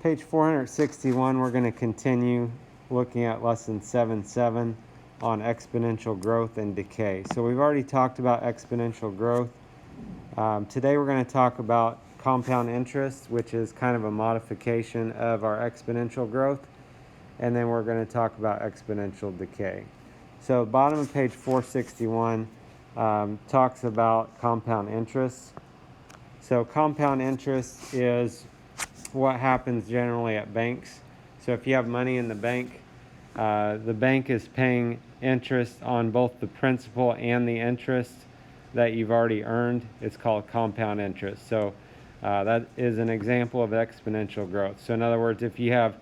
Page 461, we're going to continue looking at lesson 7.7 on exponential growth and decay. So we've already talked about exponential growth. Today we're going to talk about compound interest, which is kind of a modification of our exponential growth. And then we're going to talk about exponential decay. So bottom of page 461 talks about compound interest. So compound interest is what happens generally at banks. So if you have money in the bank is paying interest on both the principal and the interest that you've already earned. It's called compound interest. So that is an example of exponential growth. So in other words, if you have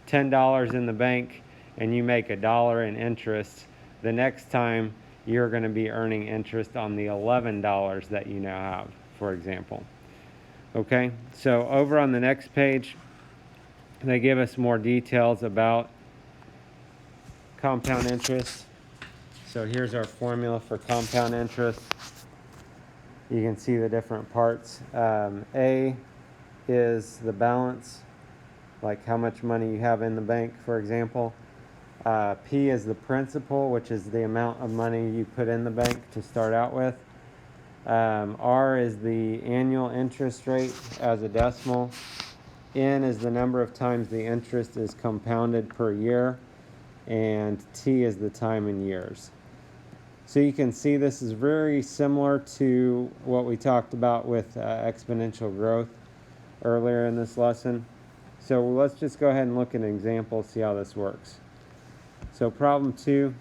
$10 in the bank and you make $1 in interest, the next time you're going to be earning interest on the $11 that you now have, for example. Okay, so over on the next page, they give us more details about compound interest. So here's our formula for compound interest. You can see the different parts. A is the balance, like how much money you have in the bank, for example. P is the principal, which is the amount of money you put in the bank to start out with. R is the annual interest rate as a decimal. N is the number of times the interest is compounded per year. And T is the time in years. So you can see this is very similar to what we talked about with exponential growth earlier in this lesson. So let's just go ahead and look at an example, see how this works. So problem 2.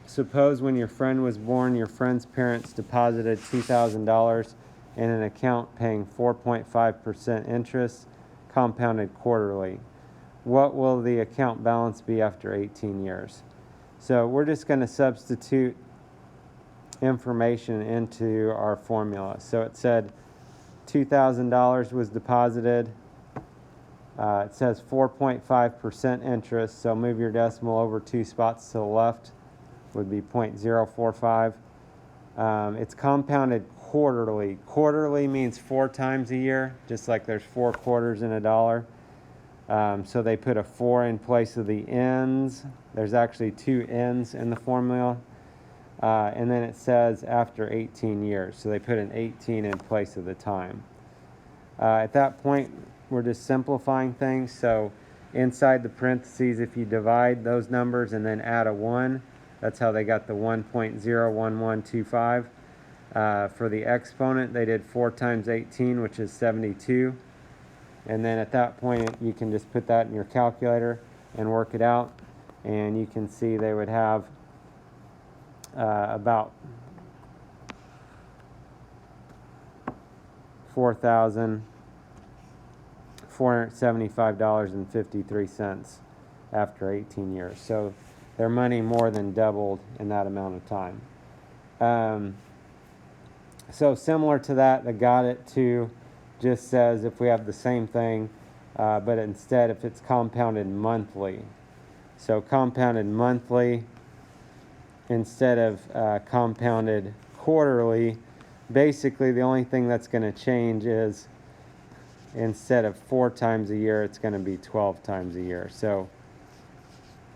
Suppose when your friend was born, your friend's parents deposited $2,000 in an account paying 4.5% interest, compounded quarterly. What will the account balance be after 18 years? So we're just going to substitute information into our formula. So it said $2,000 was deposited. It says 4.5% interest, so move your decimal over 2 spots to the left. Would be 0.045. It's compounded quarterly. Quarterly means 4 times a year, just like there's 4 quarters in a dollar. So they put a 4 in place of the ends. There's actually 2 ends in the formula. And then it says after 18 years. So they put an 18 in place of the time. At that point, we're just simplifying things. So inside the parentheses, if you divide those numbers and then add a 1, that's how they got the 1.01125. For the exponent, they did 4 times 18, which is 72. And then at that point, you can just put that in your calculator and work it out. And you can see they would have about $4,475.53 after 18 years. So their money more than doubled in that amount of time. So similar to that, the got it to just says if we have the same thing, but instead if it's compounded monthly. So compounded monthly instead of compounded quarterly, basically the only thing that's going to change is instead of 4 times a year, it's going to be 12 times a year. So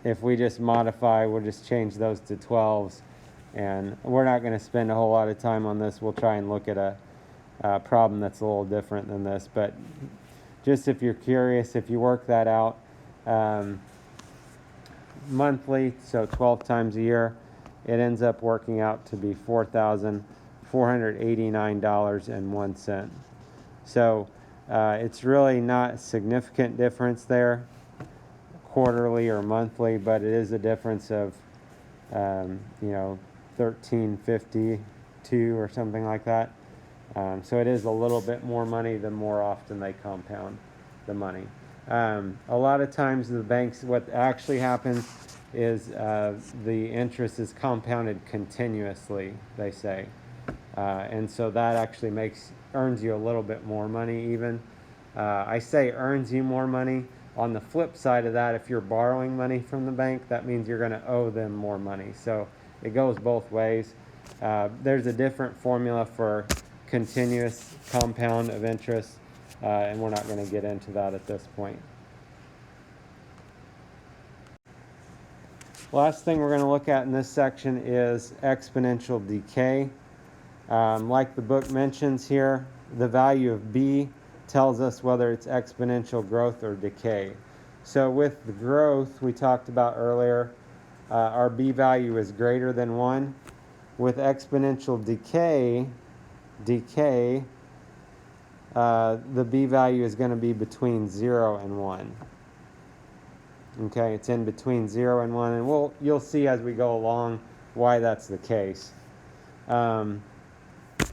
if we just modify, we'll just change those to 12s. And we're not going to spend a whole lot of time on this. We'll try and look at a problem that's a little different than this. But just if you're curious, if you work that out monthly, so 12 times a year, it ends up working out to be $4,489.01. So it's really not a significant difference there, quarterly or monthly, but it is a difference of $13.52 or something like that. So it is a little bit more money the more often they compound the money. A lot of times the banks, what actually happens is the interest is compounded continuously, they say. And so that actually earns you a little bit more money even. I say earns you more money. On the flip side of that, if you're borrowing money from the bank, that means you're going to owe them more money. So it goes both ways. There's a different formula for continuous compound of interest. and we're not going to get into that at this point. Last thing we're going to look at in this section is exponential decay. Like the book mentions here, the value of b tells us whether it's exponential growth or decay. So with the growth we talked about earlier, our b value is greater than 1. With exponential decay, the b value is going to be between 0 and 1. Okay, it's in between 0 and 1, and you'll see as we go along why that's the case.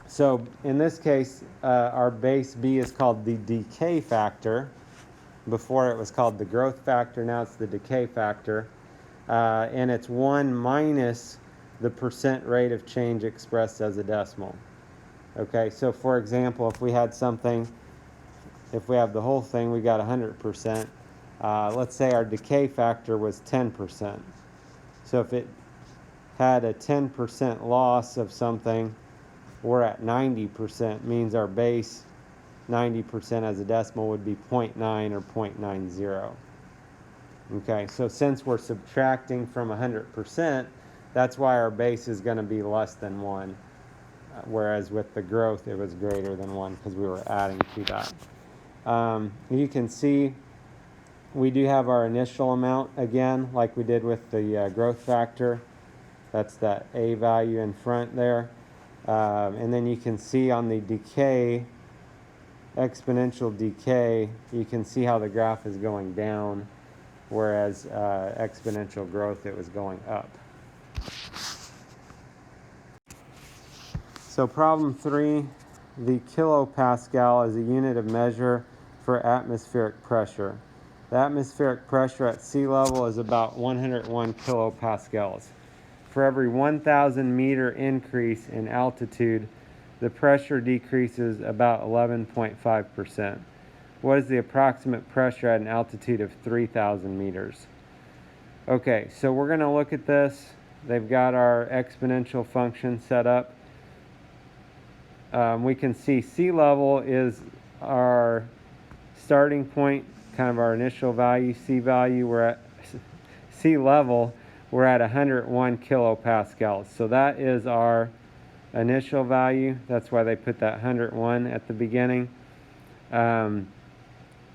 So in this case, our base b is called the decay factor. Before it was called the growth factor, now it's the decay factor. And it's 1 minus the percent rate of change expressed as a decimal. Okay, so for example, if we have the whole thing, we got 100%. Let's say our decay factor was 10%. So if it had a 10% loss of something, we're at 90%, means our base 90% as a decimal would be 0.9 or 0.90. Okay, so since we're subtracting from 100%, that's why our base is going to be less than 1. Whereas with the growth, it was greater than 1 because we were adding to that. You can see we do have our initial amount again, like we did with the growth factor. That's that a value in front there. And then you can see on the decay, exponential decay, you can see how the graph is going down, whereas exponential growth, it was going up. So problem 3, the kilopascal is a unit of measure for atmospheric pressure. The atmospheric pressure at sea level is about 101 kilopascals. For every 1,000 meter increase in altitude, the pressure decreases about 11.5%. What is the approximate pressure at an altitude of 3,000 meters? Okay, so we're going to look at this. They've got our exponential function set up. We can see sea level is our starting point, kind of our initial value, sea value. We're at sea level, we're at 101 kilopascals. So that is our initial value. That's why they put that 101 at the beginning. And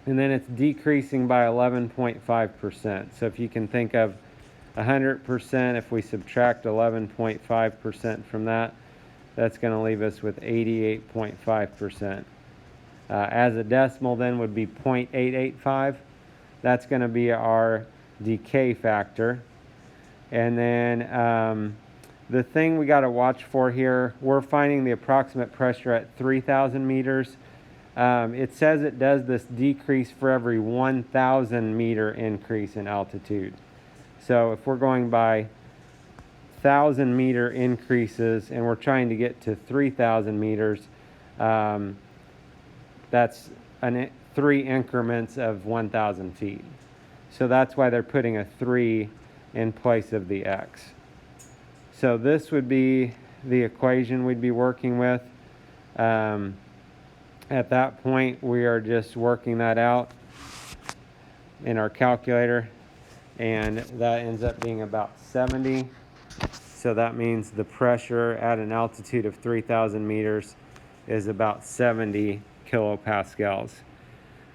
then it's decreasing by 11.5%. So if you can think of 100%, if we subtract 11.5% from that, that's going to leave us with 88.5%. As a decimal then would be 0.885. That's going to be our decay factor. And then the thing we got to watch for here, we're finding the approximate pressure at 3,000 meters. It says it does this decrease for every 1,000 meter increase in altitude. So if we're going by 1,000 meter increases and we're trying to get to 3,000 meters, that's 3 increments of 1,000 feet. So that's why they're putting a 3 in place of the x. So this would be the equation we'd be working with. At that point, we are just working that out in our calculator, and that ends up being about 70. So that means the pressure at an altitude of 3,000 meters is about 70 kilopascals.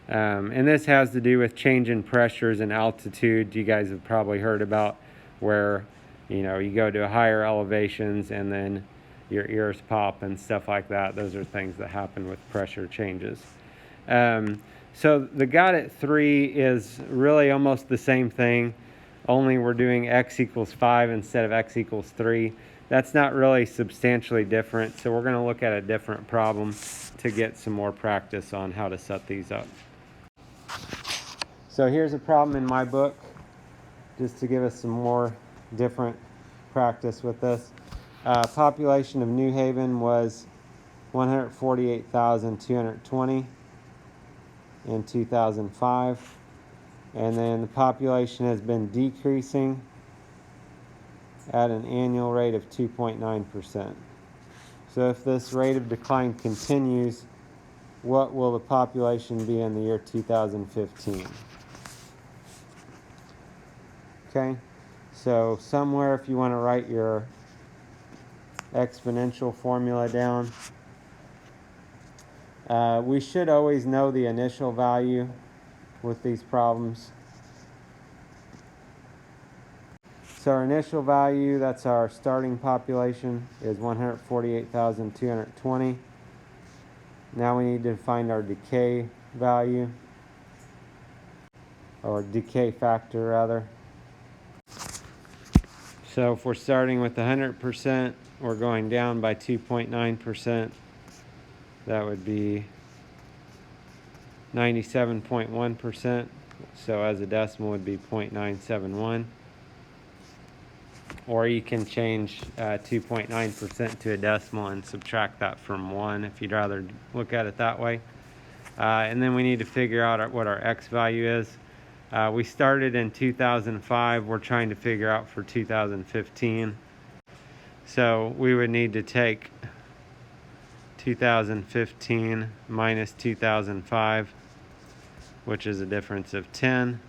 And this has to do with change in pressures and altitude. You guys have probably heard about where, you go to higher elevations and then your ears pop and stuff like that. Those are things that happen with pressure changes. So the got at 3 is really almost the same thing, only we're doing x equals 5 instead of x equals 3. That's not really substantially different, so we're going to look at a different problem to get some more practice on how to set these up. So here's a problem in my book, just to give us some more different practice with this. Population of New Haven was 148,220 in 2005. And then the population has been decreasing at an annual rate of 2.9%. So if this rate of decline continues, what will the population be in the year 2015? Okay, so somewhere if you want to write your exponential formula down, we should always know the initial value with these problems. So our initial value, that's our starting population, is 148,220. Now we need to find our decay value, or decay factor rather. So if we're starting with 100%, we're going down by 2.9%. That would be 97.1%. So as a decimal would be 0.971. Or you can change 2.9% to a decimal and subtract that from 1 if you'd rather look at it that way. And then we need to figure out what our x value is. We started in 2005. We're trying to figure out for 2015. So we would need to take 2015 minus 2005, which is a difference of 10.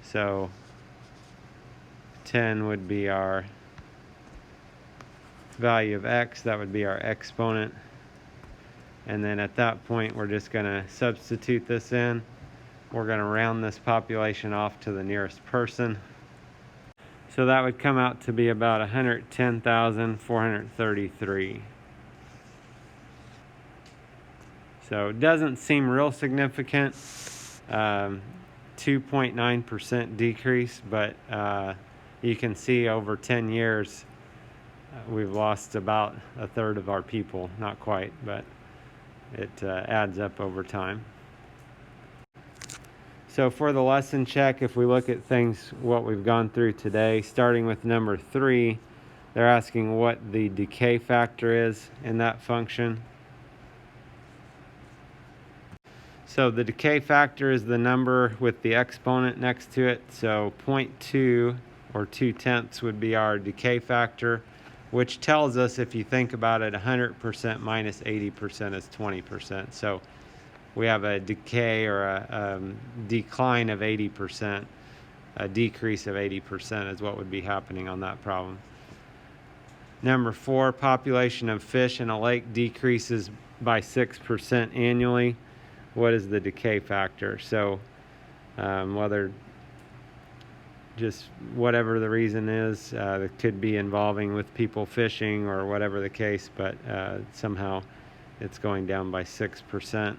So 10 would be our value of x. That would be our exponent. And then at that point, we're just going to substitute this in. We're going to round this population off to the nearest person. So that would come out to be about 110,433. So it doesn't seem real significant, 2.9% decrease, but you can see over 10 years, we've lost about a third of our people. Not quite, but it adds up over time. So for the lesson check, if we look at things, what we've gone through today, starting with number 3, they're asking what the decay factor is in that function. So the decay factor is the number with the exponent next to it. So 0.2 or 2/10 would be our decay factor, which tells us, if you think about it, 100% minus 80% is 20%. So we have a decay or a decline of 80%, a decrease of 80% is what would be happening on that problem. Number 4, population of fish in a lake decreases by 6% annually. What is the decay factor? So whatever the reason is, it could be involving with people fishing or whatever the case, but somehow it's going down by 6%.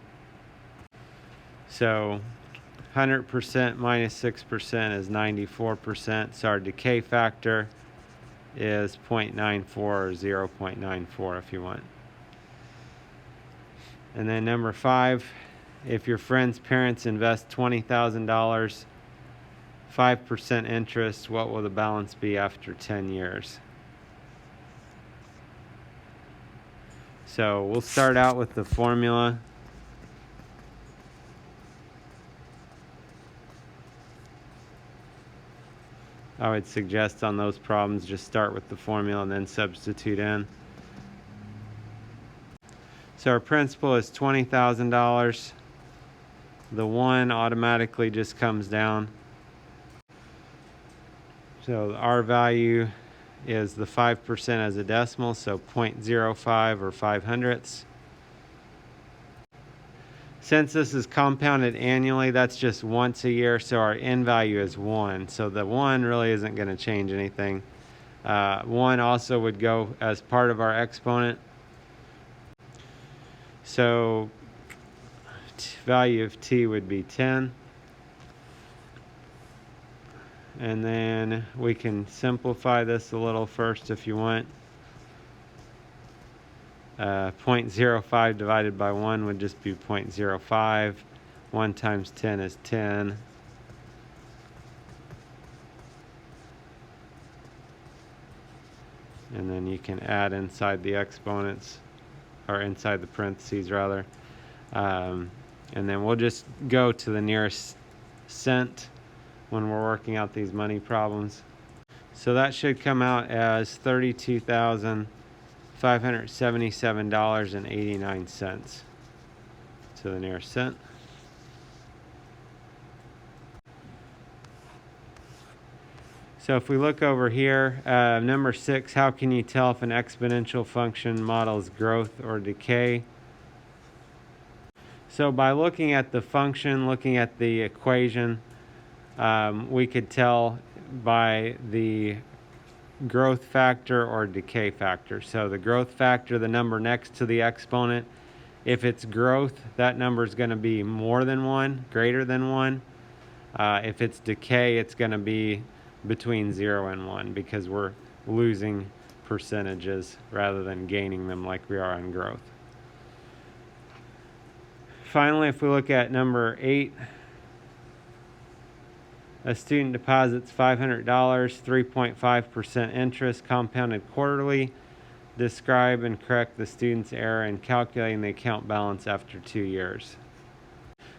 So 100% minus 6% is 94%. So our decay factor is 0.94 or 0.94 if you want. And then number 5, if your friend's parents invest $20,000, 5% interest, what will the balance be after 10 years? So we'll start out with the formula. I would suggest on those problems just start with the formula and then substitute in. So our principal is $20,000. The 1 automatically just comes down. So our value is the 5% as a decimal, so 0.05 or 5/100. Since this is compounded annually, that's just once a year, so our end value is 1. So the 1 really isn't going to change anything. 1 also would go as part of our exponent. So value of t would be 10. And then we can simplify this a little first if you want. 0.05 divided by 1 would just be 0.05. 1 times 10 is 10. And then you can add inside the exponents, or inside the parentheses rather. And then we'll just go to the nearest cent when we're working out these money problems. So that should come out as $32,577.89. to the nearest cent. So if we look over here, number 6, how can you tell if an exponential function models growth or decay? So by looking at the function, looking at the equation, we could tell by the growth factor or decay factor. So the growth factor, the number next to the exponent, if it's growth, that number is going to be more than 1, greater than 1. If it's decay, it's going to be between 0 and 1 because we're losing percentages rather than gaining them like we are on growth. Finally, if we look at number 8, a student deposits $500, 3.5% interest, compounded quarterly. Describe and correct the student's error in calculating the account balance after 2 years.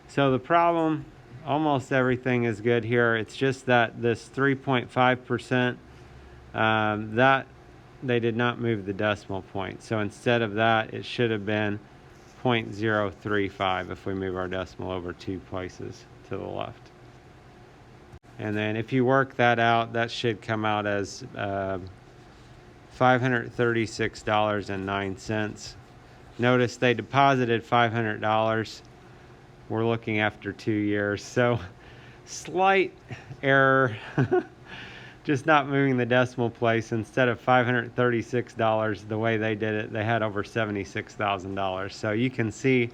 So the problem, almost everything is good here. It's just that this 3.5%, that they did not move the decimal point. So instead of that, it should have been 0.035 if we move our decimal over 2 places to the left. And then if you work that out, that should come out as $536.09. Notice they deposited $500. We're looking after 2 years. So slight error, just not moving the decimal place. Instead of $536, the way they did it, they had over $76,000. So you can see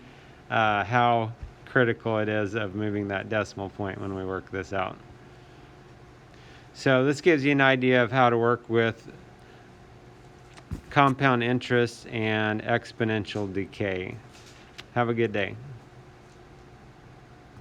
how critical it is of moving that decimal point when we work this out. So this gives you an idea of how to work with compound interest and exponential decay. Have a good day.